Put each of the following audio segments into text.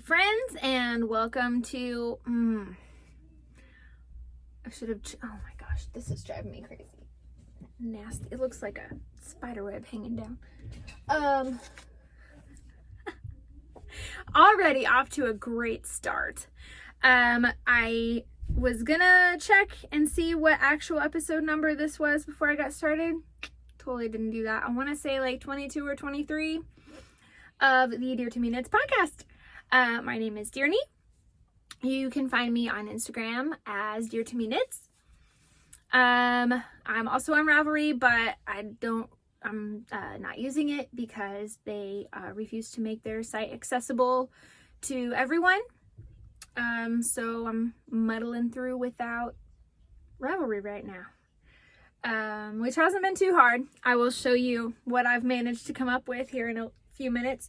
friends, and welcome to I should have, oh my gosh, this is driving me crazy. Nasty. It looks like a spider web hanging down. Already off to a great start. I was gonna check and see what actual episode number this was before I got started. Totally didn't do that. I want to say like 22 or 23 of the Dear to Me Knits podcast. My name is Dearnie. You can find me on Instagram as DearToMeKnits. I'm also on Ravelry, but I'm not using it because they refuse to make their site accessible to everyone. So I'm muddling through without Ravelry right now, which hasn't been too hard. I will show you what I've managed to come up with here in a few minutes.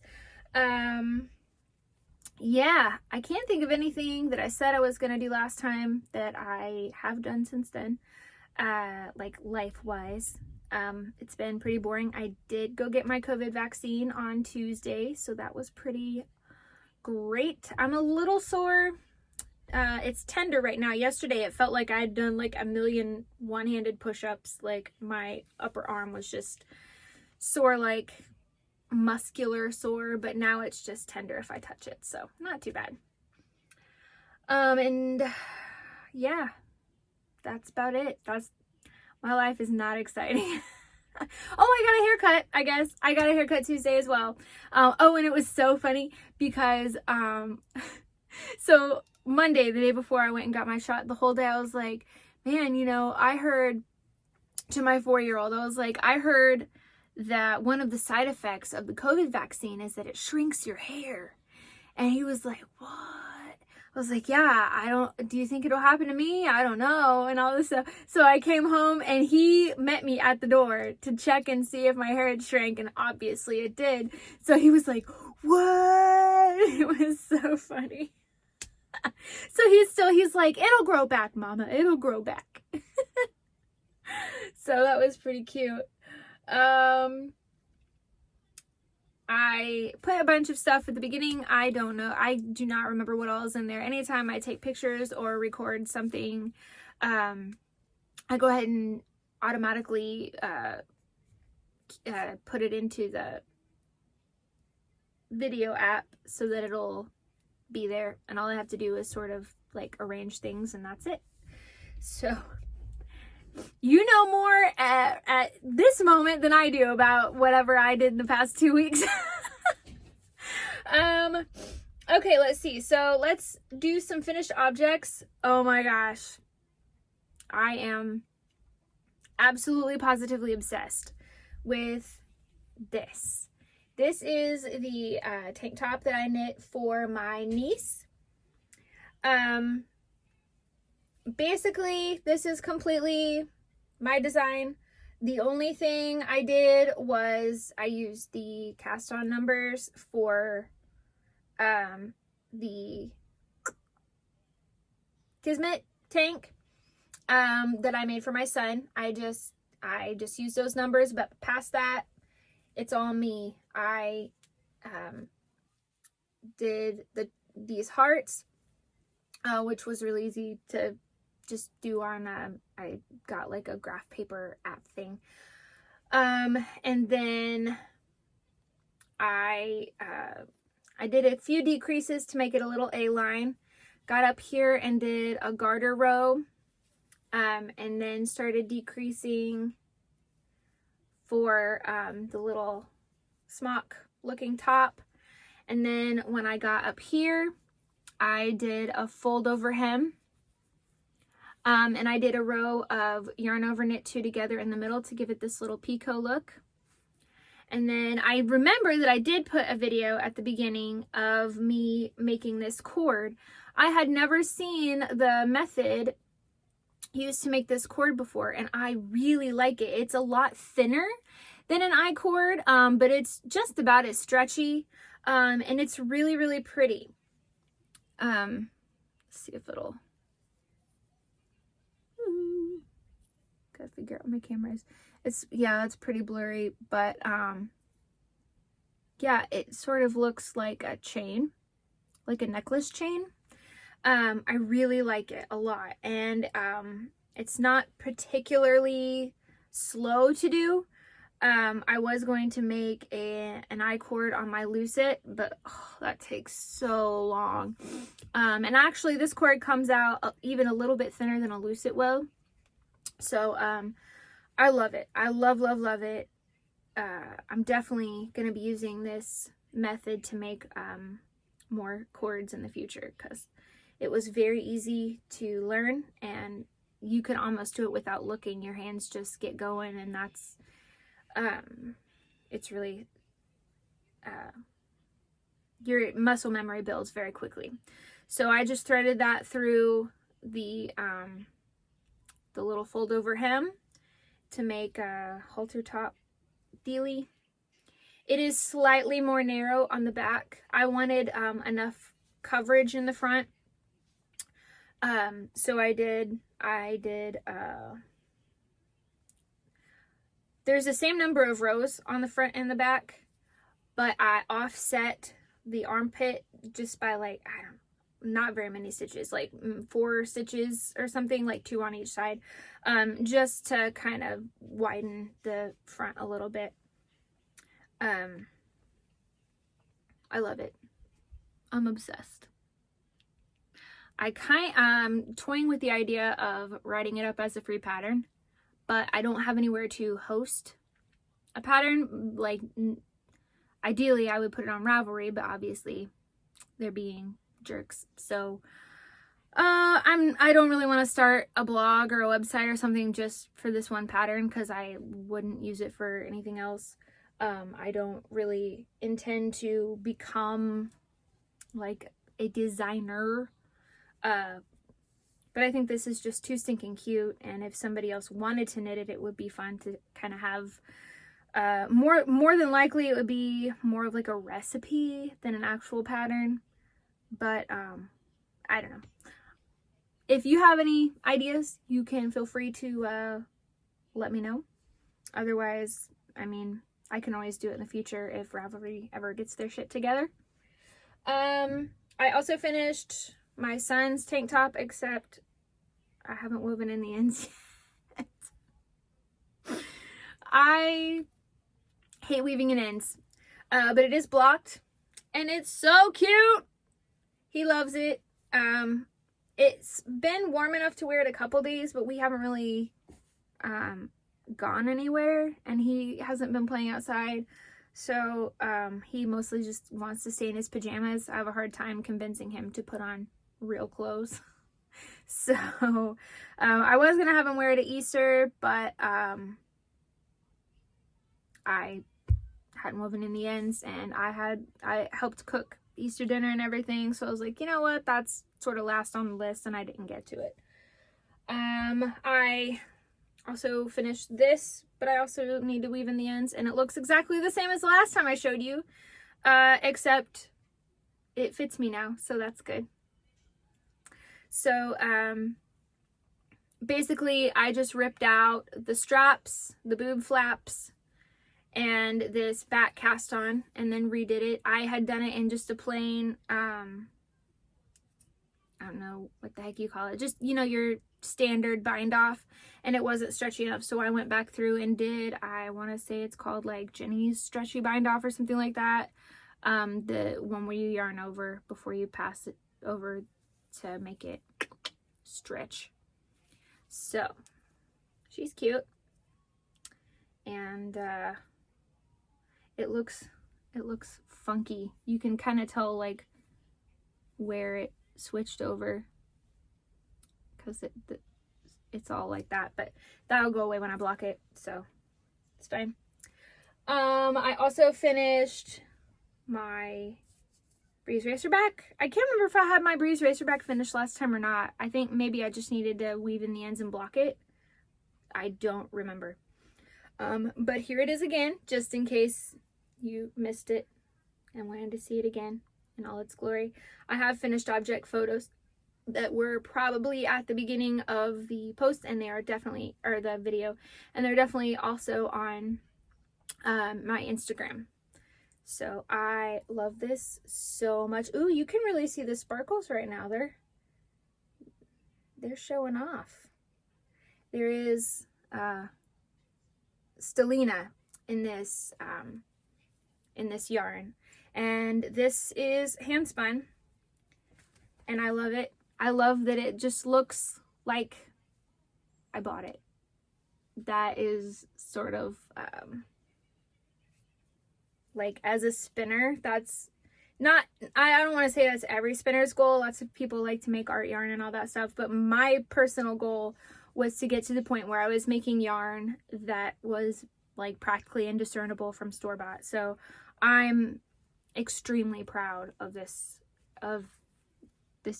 Yeah, I can't think of anything that I said I was going to do last time that I have done since then, like life-wise. It's been pretty boring. I did go get my COVID vaccine on Tuesday, so that was pretty great. I'm a little sore. It's tender right now. Yesterday, it felt like I had done like a million one-handed push-ups. Like my upper arm was just sore, like muscular sore, but now it's just tender if I touch it, so not too bad. And yeah, that's about it. My life is not exciting. Oh, I got a haircut, I guess. I got a haircut Tuesday as well. Oh, and it was so funny because so Monday, the day before I went and got my shot, the whole day I was like, man, I heard, to my 4-year-old, I was like, I heard that one of the side effects of the COVID vaccine is that it shrinks your hair. And he was like, what? I was like, yeah, do you think it'll happen to me? I don't know. And all this stuff. So I came home and he met me at the door to check and see if my hair had shrank. And obviously it did. So he was like, what? It was so funny. So he's like, it'll grow back, mama. It'll grow back. So that was pretty cute. I put a bunch of stuff at the beginning. I don't know. I do not remember what all is in there. Anytime I take pictures or record something, I go ahead and automatically put it into the video app so that it'll be there. And all I have to do is sort of like arrange things, and that's it. So you know more at this moment than I do about whatever I did in the past 2 weeks. Okay, let's see. So let's do some finished objects. Oh my gosh. I am absolutely positively obsessed with this. This is the tank top that I knit for my niece. Basically, this is completely my design. The only thing I did was I used the cast on numbers for the Kismet tank that I made for my son. I just used those numbers, but past that, it's all me. I did these hearts, which was really easy to just do on I got like a graph paper app thing, and then I did a few decreases to make it a little A-line, got up here and did a garter row, and then started decreasing for the little smock looking top. And then when I got up here, I did a fold over hem. And I did a row of yarn over knit 2 together in the middle to give it this little picot look. And then I remember that I did put a video at the beginning of me making this cord. I had never seen the method used to make this cord before, and I really like it. It's a lot thinner than an I-cord, but it's just about as stretchy, and it's really, really pretty. Let's see if it'll... Gotta figure out what my camera is. It's pretty blurry, but yeah, it sort of looks like a chain, like a necklace chain. I really like it a lot, and it's not particularly slow to do. I was going to make an I-cord on my Lucet, but that takes so long. And actually this cord comes out even a little bit thinner than a Lucet will. So I love it. I love it. I'm definitely going to be using this method to make more cords in the future, because it was very easy to learn, and you can almost do it without looking. Your hands just get going, and that's it's really your muscle memory builds very quickly. So I just threaded that through the little fold over hem to make a halter top dealy. It is slightly more narrow on the back. I wanted enough coverage in the front. So I did there's the same number of rows on the front and the back, but I offset the armpit just by like, not very many stitches, like 4 stitches or something, like 2 on each side, just to kind of widen the front a little bit. I love it. I'm obsessed. I'm toying with the idea of writing it up as a free pattern, but I don't have anywhere to host a pattern. Like, ideally I would put it on Ravelry, but obviously they're being jerks. So I don't really want to start a blog or a website or something just for this one pattern, because I wouldn't use it for anything else. I don't really intend to become like a designer, but I think this is just too stinking cute, and if somebody else wanted to knit it, it would be fun to kind of have more than likely it would be more of like a recipe than an actual pattern. But I don't know. If you have any ideas, you can feel free to let me know. Otherwise, I mean, I can always do it in the future if Ravelry ever gets their shit together. I also finished my son's tank top, except I haven't woven in the ends yet. I hate weaving in ends, but it is blocked, and it's so cute. He loves it. It's been warm enough to wear it a couple days, but we haven't really gone anywhere, and he hasn't been playing outside, so he mostly just wants to stay in his pajamas. I have a hard time convincing him to put on real clothes. So I was gonna have him wear it at Easter, but I hadn't woven in the ends, and I helped cook Easter dinner and everything, so I was like, you know what, that's sort of last on the list, and I didn't get to it. I also finished this, but I also need to weave in the ends, and it looks exactly the same as the last time I showed you, except it fits me now, so that's good. So basically I just ripped out the straps, the boob flaps, and this back cast on, and then redid it. I had done it in just a plain, I don't know what the heck you call it, just, you know, your standard bind off, and it wasn't stretchy enough, so I went back through and did, I want to say it's called like Gini's stretchy bind off or something like that, the one where you yarn over before you pass it over to make it stretch. So she's cute, and it looks funky. You can kind of tell like where it switched over, because it's all like that, but that'll go away when I block it, so it's fine. I also finished my breeze racer back. I can't remember if I had my breeze racer back finished last time or not. I think maybe I just needed to weave in the ends and block it. I don't remember. But here it is again, just in case you missed it and wanted to see it again in all its glory. I have finished object photos that were probably at the beginning of the post, and they are definitely, or the video, and they're definitely also on my Instagram. So I love this so much. Ooh, you can really see the sparkles right now. They're showing off. There is stellina in this yarn, and this is hand spun, and I love it. I love that it just looks like I bought it. That is sort of like, as a spinner, that's not, I don't want to say that's every spinner's goal. Lots of people like to make art yarn and all that stuff, but my personal goal was to get to the point where I was making yarn that was like practically indiscernible from store-bought. So I'm extremely proud of this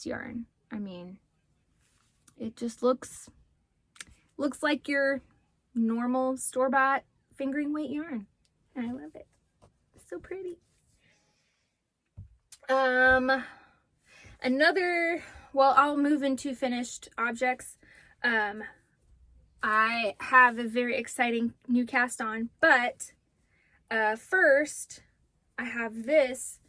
yarn. I mean, it just looks like your normal store-bought fingering weight yarn, and I love it. It's so pretty. Well, I'll move into finished objects. I have a very exciting new cast on, but first I have this,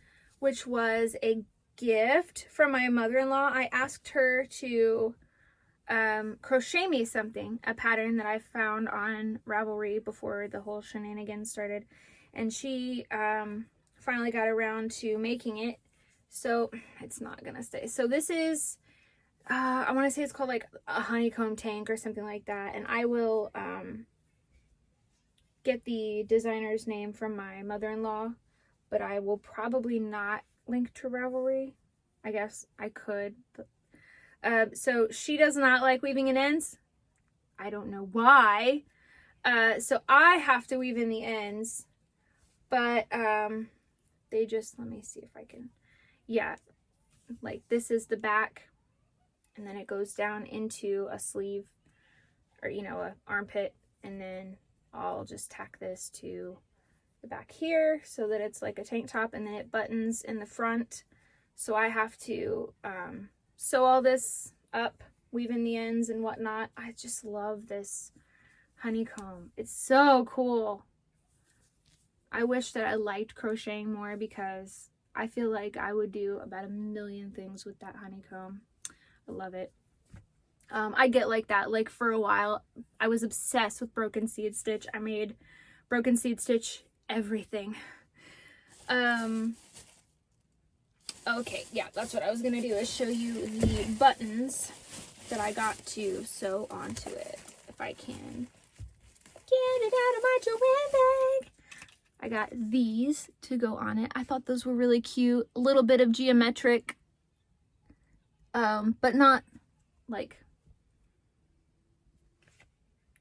which was a gift from my mother-in-law. I asked her to crochet me something, a pattern that I found on Ravelry before the whole shenanigans started, and she finally got around to making it. So it's not gonna stay. So this is I want to say it's called like a Honeycomb Tank or something like that, and I will get the designer's name from my mother-in-law, but I will probably not link to Ravelry. I guess I could, but so she does not like weaving in ends. I don't know why. So I have to weave in the ends, but they just, let me see if I can, yeah, like this is the back, and then it goes down into a sleeve, or a armpit, and then I'll just tack this to the back here so that it's like a tank top, and then it buttons in the front. So I have to sew all this up, weave in the ends and whatnot. I just love this honeycomb. It's so cool. I wish that I liked crocheting more, because I feel like I would do about 1,000,000 things with that honeycomb. I love it. I get like that. Like for a while, I was obsessed with broken seed stitch. I made broken seed stitch everything. Okay, yeah, that's what I was gonna do, is show you the buttons that I got to sew onto it. If I can get it out of my Joanne bag. I got these to go on it. I thought those were really cute. A little bit of geometric, but not like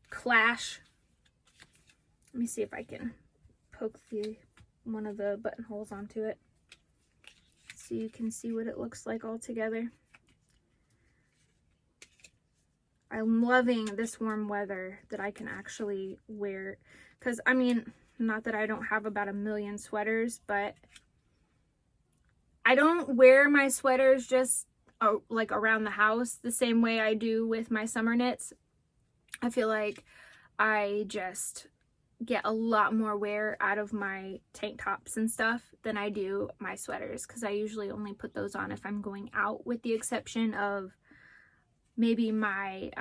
clash. Let me see if I can poke one of the buttonholes onto it so you can see what it looks like all together. I'm loving this warm weather that I can actually wear, because I mean, not that I don't have about 1,000,000 sweaters, but I don't wear my sweaters just like around the house the same way I do with my summer knits. I feel like I just get a lot more wear out of my tank tops and stuff than I do my sweaters, because I usually only put those on if I'm going out, with the exception of maybe my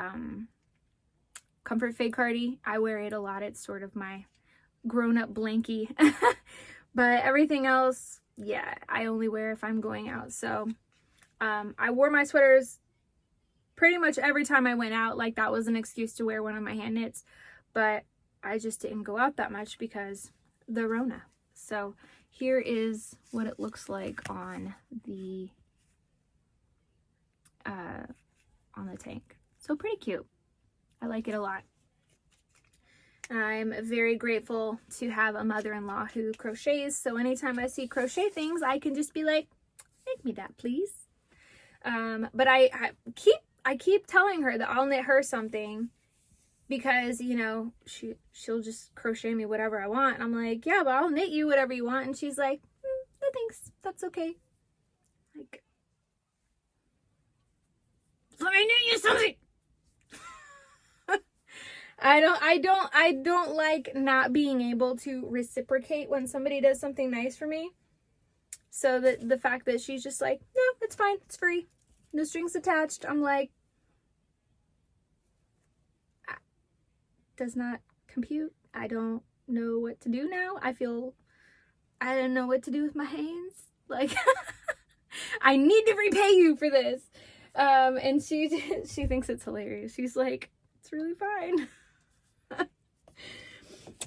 Comfort Fade Cardi. I wear it a lot. It's sort of my grown-up blankie. But everything else, yeah, I only wear if I'm going out. So I wore my sweaters pretty much every time I went out. Like that was an excuse to wear one of my hand knits, but I just didn't go out that much because the Rona. So here is what it looks like on the tank. So pretty cute. I like it a lot. I'm very grateful to have a mother-in-law who crochets, so anytime I see crochet things, I can just be like, make me that, please. But I keep telling her that I'll knit her something, because she'll just crochet me whatever I want, and I'm like, yeah, but I'll knit you whatever you want, and she's like, no thanks, that's okay. Like, let me knit you something. I don't like not being able to reciprocate when somebody does something nice for me. So the fact that she's just like, no, it's fine, it's free, no strings attached. I'm like, does not compute. I don't know what to do now. I don't know what to do with my hands. Like, I need to repay you for this. And she thinks it's hilarious. She's like, it's really fine.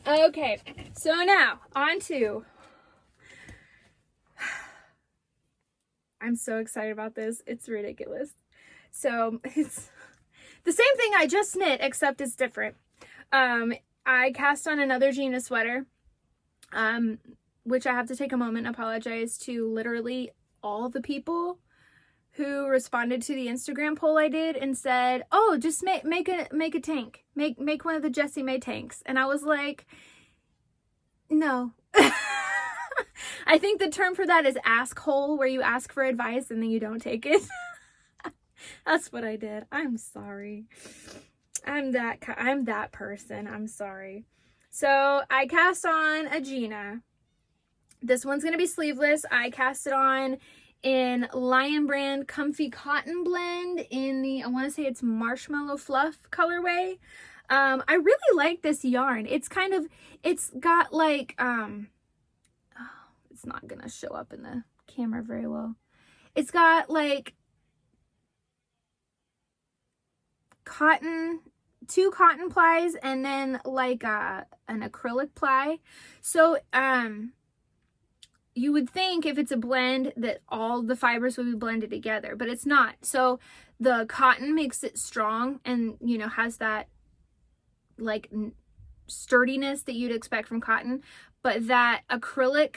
Okay, so now on to, I'm so excited about this. It's ridiculous. So it's the same thing I just knit, except it's different. I cast on another Gina sweater, which I have to take a moment and apologize to literally all the people who responded to the Instagram poll I did and said, oh, just make a tank. Make one of the Jessie May tanks. And I was like, no. I think the term for that is askhole, where you ask for advice and then you don't take it. That's what I did. I'm sorry. I'm that person. I'm sorry. So I cast on a Gina. This one's going to be sleeveless. I cast it on in Lion Brand Comfy Cotton Blend in the, I want to say it's Marshmallow Fluff colorway. I really like this yarn. It's got like, it's not going to show up in the camera very well. It's got like two cotton plies and then like an acrylic ply. So you would think if it's a blend that all the fibers would be blended together, but it's not. So the cotton makes it strong and, you know, has that like sturdiness that you'd expect from cotton, but that acrylic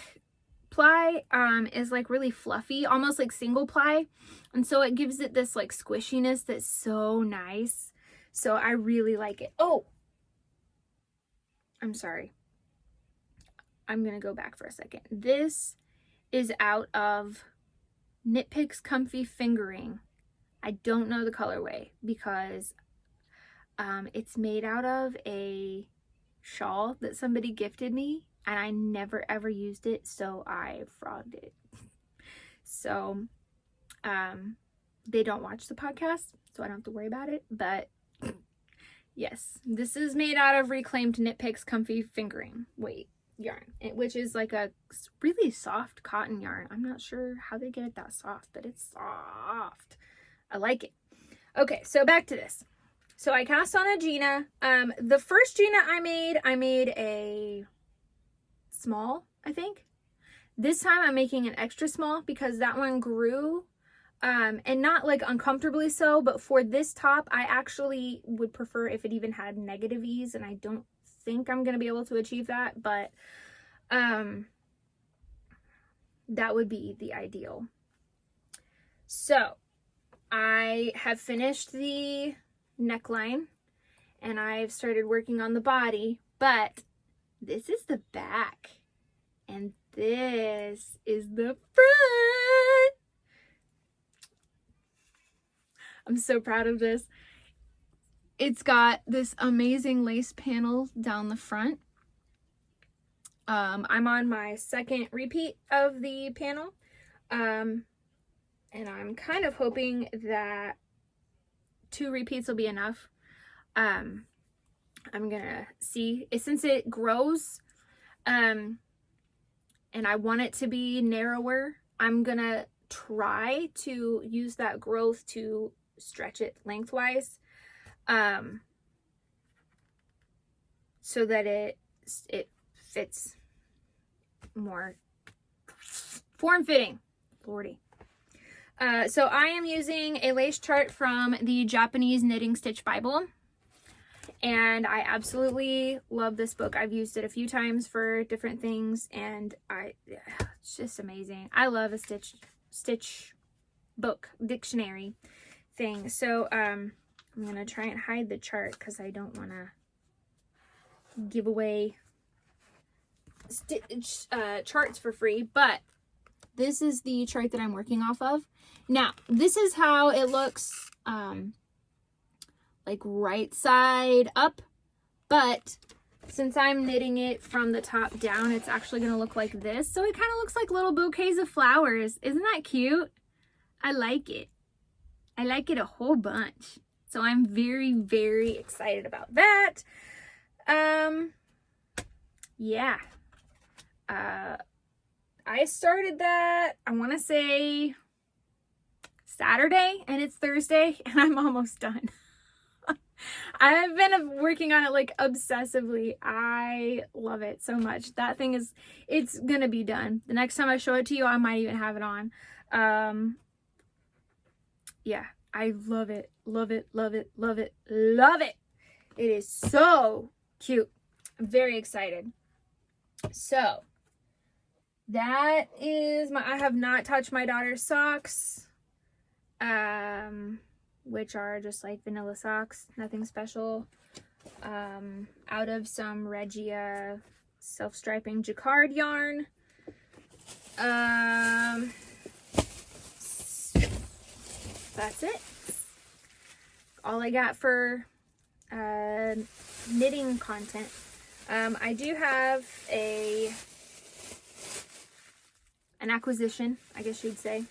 ply is like really fluffy, almost like single ply, and so it gives it this like squishiness that's so nice. So I really like it. Oh, I'm sorry, I'm gonna go back for a second. This is out of Knit Picks Comfy Fingering. I don't know the colorway because it's made out of a shawl that somebody gifted me and I never ever used it, so I frogged it. So they don't watch the podcast, so I don't have to worry about it. But yes, this is made out of reclaimed Knit Picks Comfy Fingering yarn, which is like a really soft cotton yarn. I'm not sure how they get it that soft, but it's soft. I like it. Okay, so back to this. So I cast on a Gina. The first Gina I made a small, I think. This time I'm making an extra small because that one grew, and not like uncomfortably so, but for this top, I actually would prefer if it even had negative ease, and I don't think I'm going to be able to achieve that, but that would be the ideal. So I have finished the neckline and I've started working on the body, but this is the back and this is the front. I'm so proud of this. It's got this amazing lace panel down the front. I'm on my second repeat of the panel, and I'm kind of hoping that 2 repeats will be enough. I'm gonna see, since it grows, and I want it to be narrower, I'm gonna try to use that growth to stretch it lengthwise, so that it fits more form-fitting. Lordy. So I am using a lace chart from the Japanese Knitting Stitch Bible, and I absolutely love this book. I've used it a few times for different things, and it's just amazing. I love a stitch book dictionary thing. So I'm gonna try and hide the chart because I don't want to give away charts for free, but this is the chart that I'm working off of. Now, this is how it looks, like right side up But since I'm knitting it from the top down, it's actually going to look like this. So it kind of looks like little bouquets of flowers. Isn't that cute? I like it. I like it a whole bunch. So I'm very, very excited about that. Yeah. I started that, I want to say Saturday, and it's Thursday, and I'm almost done. I've been working on it like obsessively. I love it so much. That thing is, it's gonna be done. The next time I show it to you, I might even have it on. Yeah, I love it. Love it, love it, love it, love it. It is so cute. I'm very excited. So that is I have not touched my daughter's socks, which are just like vanilla socks, nothing special, out of some Regia self-striping jacquard yarn. That's it. All I got for knitting content. I do have an acquisition, I guess you'd say.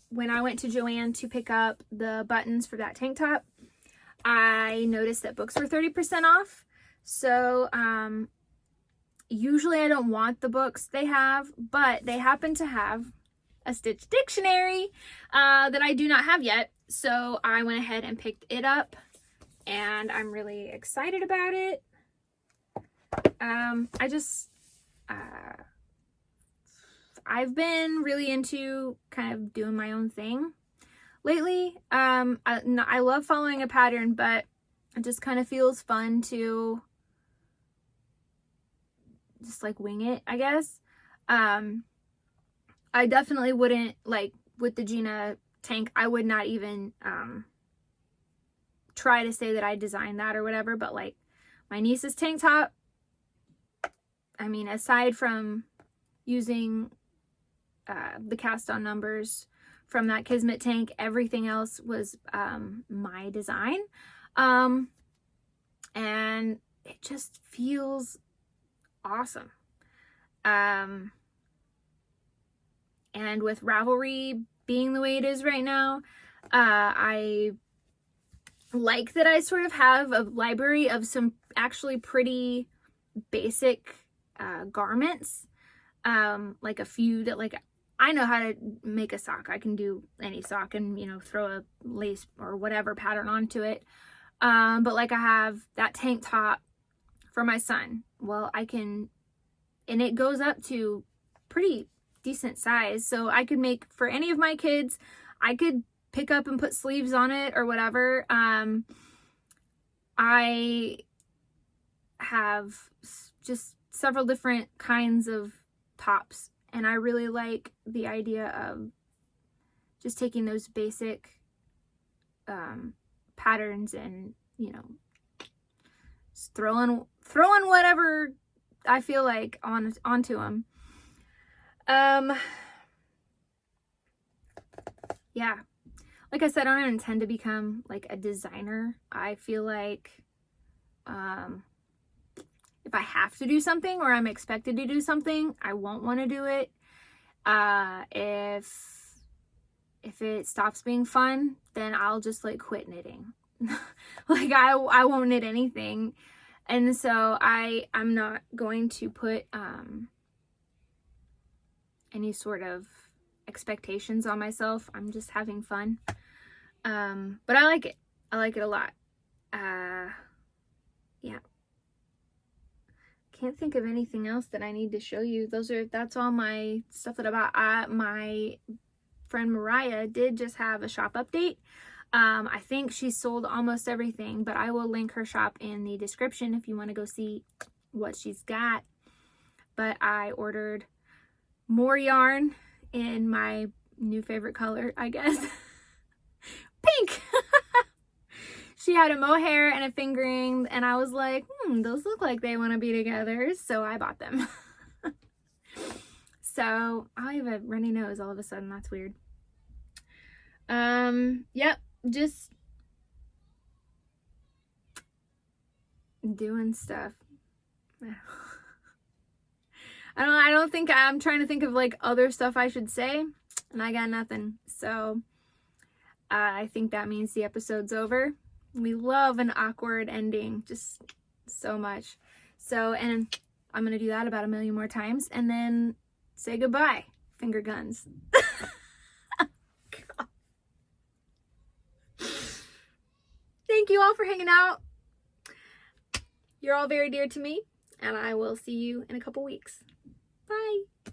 When I went to Joann to pick up the buttons for that tank top, I noticed that books were 30% off. So usually I don't want the books they have, but they happen to have a Stitch dictionary that I do not have yet. So I went ahead and picked it up, and I'm really excited about it. I've been really into kind of doing my own thing lately. I love following a pattern, but it just kind of feels fun to just like wing it, I guess. I definitely wouldn't, like with the Gina tank, I would not even try to say that I designed that or whatever, but like my niece's tank top, I mean, aside from using the cast on numbers from that Kismet tank, everything else was my design, and it just feels awesome. And with Ravelry being the way it is right now, I like that I sort of have a library of some actually pretty basic garments, like a few that, like, I know how to make a sock. I can do any sock and, you know, throw a lace or whatever pattern onto it. But like I have that tank top for my son. Well, I can, and it goes up to pretty decent size. So I could make for any of my kids. I could pick up and put sleeves on it or whatever. I have just several different kinds of tops, and I really like the idea of just taking those basic patterns and, you know, just throwing whatever I feel like onto them. Yeah, like I said, I don't intend to become like a designer. I feel like if I have to do something or I'm expected to do something, I won't want to do it. If it stops being fun, then I'll just like quit knitting. Like I won't knit anything. And so I'm not going to put any sort of expectations on myself. I'm just having fun. But I like it. I like it a lot. Yeah. Can't think of anything else that I need to show you. That's all my stuff that about. My friend Mariah did just have a shop update. I think she sold almost everything, but I will link her shop in the description if you want to go see what she's got. But I ordered more yarn in my new favorite color, I guess. Pink. She had a mohair and a fingering, and I was like, those look like they want to be together, so I bought them. So I have a runny nose all of a sudden. That's weird. Yep, just doing stuff. I don't think, I'm trying to think of like other stuff I should say, and I got nothing. So I think that means the episode's over. We love an awkward ending just so much. So, and I'm gonna do that about a million more times and then say goodbye. Finger guns. God. Thank you all for hanging out. You're all very dear to me, and I will see you in a couple weeks. Bye.